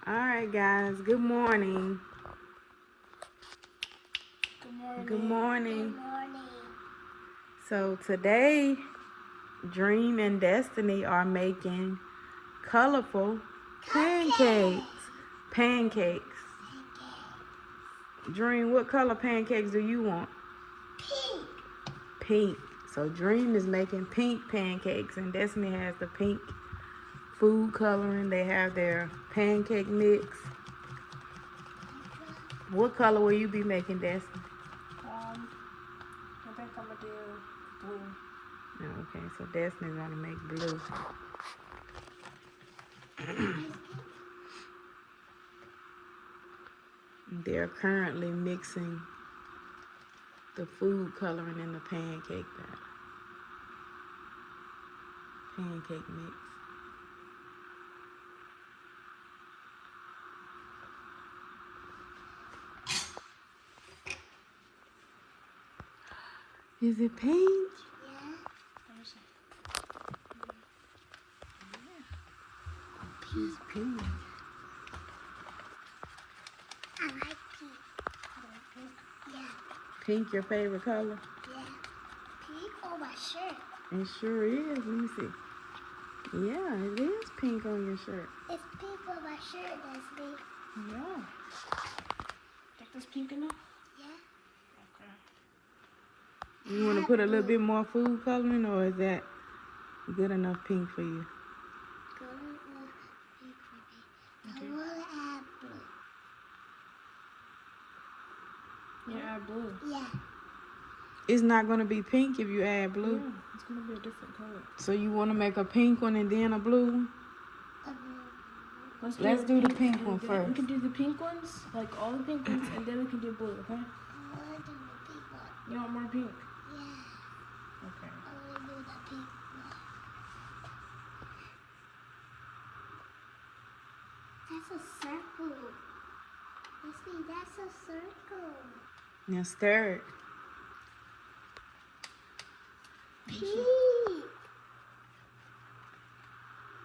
Alright guys, good morning. Good morning. Good morning. Good morning. So today, Dream and Destiny are making colorful pancakes. Pancakes. Dream, what color pancakes do you want? Pink. Pink. So Dream is making pink pancakes and Destiny has the pink food coloring. They have their pancake mix. What color will you be making, Destiny? I think I'm gonna do blue. Okay, so Destiny's gonna make blue. They're currently mixing the food coloring in the pancake batter. Pancake mix. Is it pink? Yeah. Let me see. It's pink. I like pink. Yeah. Pink your favorite color? Yeah. Pink on my shirt. It sure is. Let me see. Yeah, it is pink on your shirt. It's pink on my shirt, Destiny. Yeah. Think that's pink enough? Yeah. Okay. You want to put a little bit more food coloring, or is that good enough pink for you? Good enough pink for me. Okay. I want to add blue. Yeah, add blue. Yeah. It's not going to be pink if you add blue. Yeah, it's going to be a different color. So you want to make a pink one and then a blue one? Let's do the pink one first. We can do the pink ones, like all the pink ones, and then we can do blue, okay? I want to do the pink one. You want more pink? Yeah. Okay. I want to do the pink one. That's a circle. Let's see, that's a circle. Now stir it. Pink.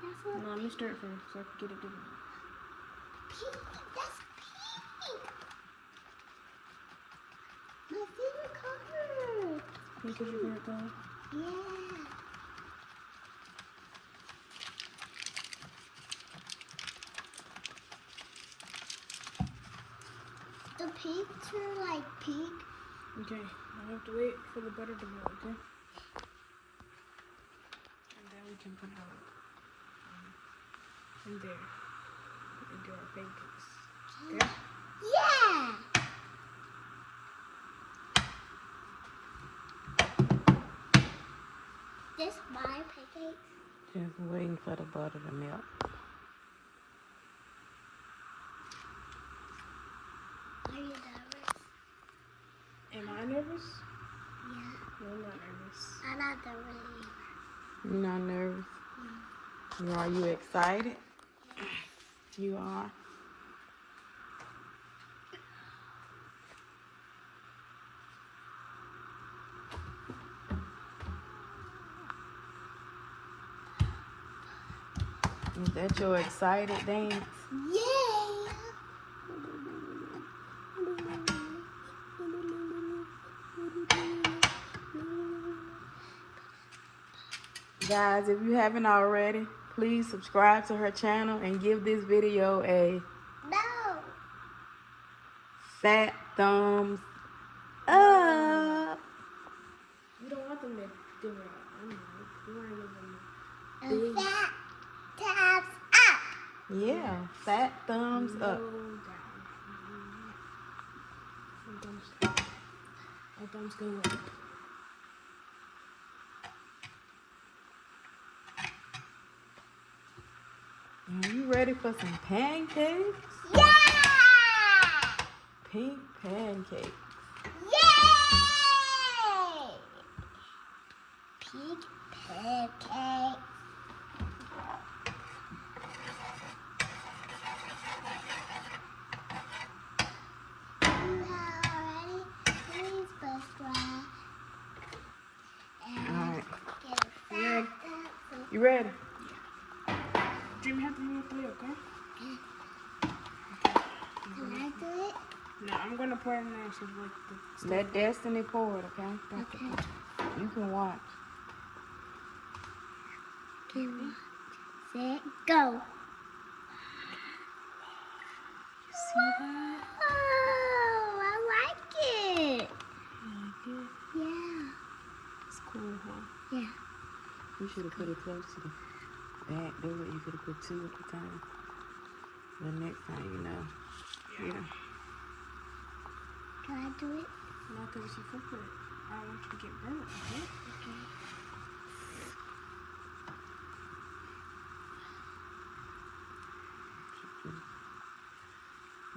That's what. No, let me stir it first so I can get it good. Pink. That's pink. My favorite color. Pink is your favorite color? Yeah. The pink turn like pink. Okay, I have to wait for the butter to melt, okay? And then we can put it in there and do our pancakes. Okay? Yeah! This my pancakes? Just waiting for the butter to melt. Are you nervous? Am I nervous? Yeah. No, I'm not nervous. I'm not nervous either. You're not nervous? No. Are you excited? Yeah. You are? Is that your excited dance? Yeah! Guys, if you haven't already, please subscribe to her channel and give this video a fat thumbs up. You don't want them to give it up. You want to give them a fat thumbs up. Yeah, fat thumbs up. My thumbs go up. Are you ready for some pancakes? Yeah! Pink pancakes. Yay! Pink pancakes. You have already? Please subscribe. And Alright. get a fat thumbs up. You ready? Dream, have to move 3, okay? No, I'm gonna pour it in there so like the stuff. Let Destiny pour it, okay? Okay. You can watch. Okay, one, set, go. You see that? Oh, I like it. You like it? Yeah. It's cool, huh? Yeah. You should have put it close to the back door. You could have put two at the time. The next time, you know. Yeah. Can I do it? No, because if you flip it, I don't want you to get burnt, okay? Okay.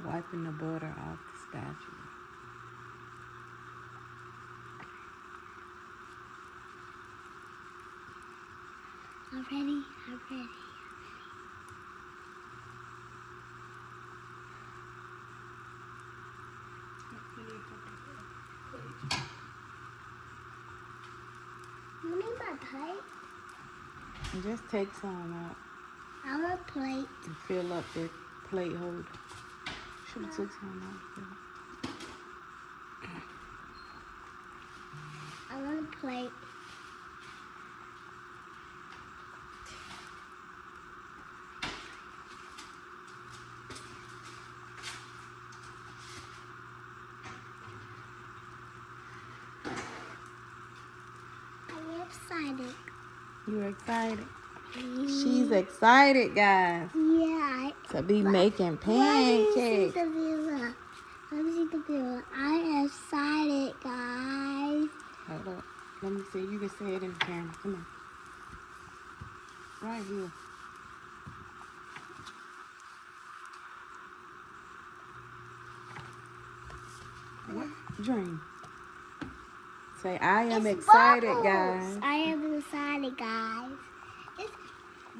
Wiping the butter off the spatula. I'm ready. I'm ready. You need my plate? And just take some out I want a plate. and fill up that plate holder. Should have took some out. I want a plate. I'm excited. You're excited? She's excited, guys, Yeah. to be making pancakes. Let me see the viewer. I am excited, guys. Hold up. Let me see. You can say it in the camera. Come on. Right here. What? Dream. Say, I am It's excited, bubbles. guys. I am excited, guys. It's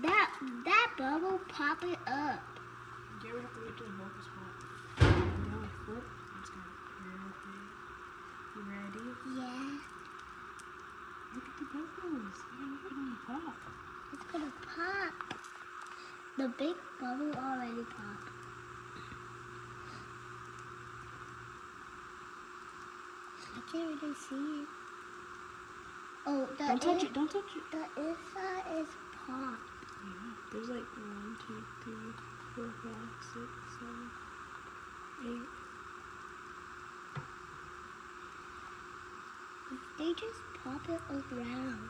that bubble popping up. Do you ever have to wait till the bubbles pop? And then like flip? It's gonna perfect. You ready? Yeah. Look at the bubbles. You gotta look at them pop. It's gonna pop. The big bubble already popped. I can't really see it. Oh, Don't touch it. Don't touch it. The inside is popped. Yeah. There's like 1, 2, 3, 4, 5, 6, 7, 8. They just pop it around.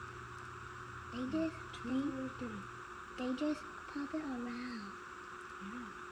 They just pop it around. Yeah.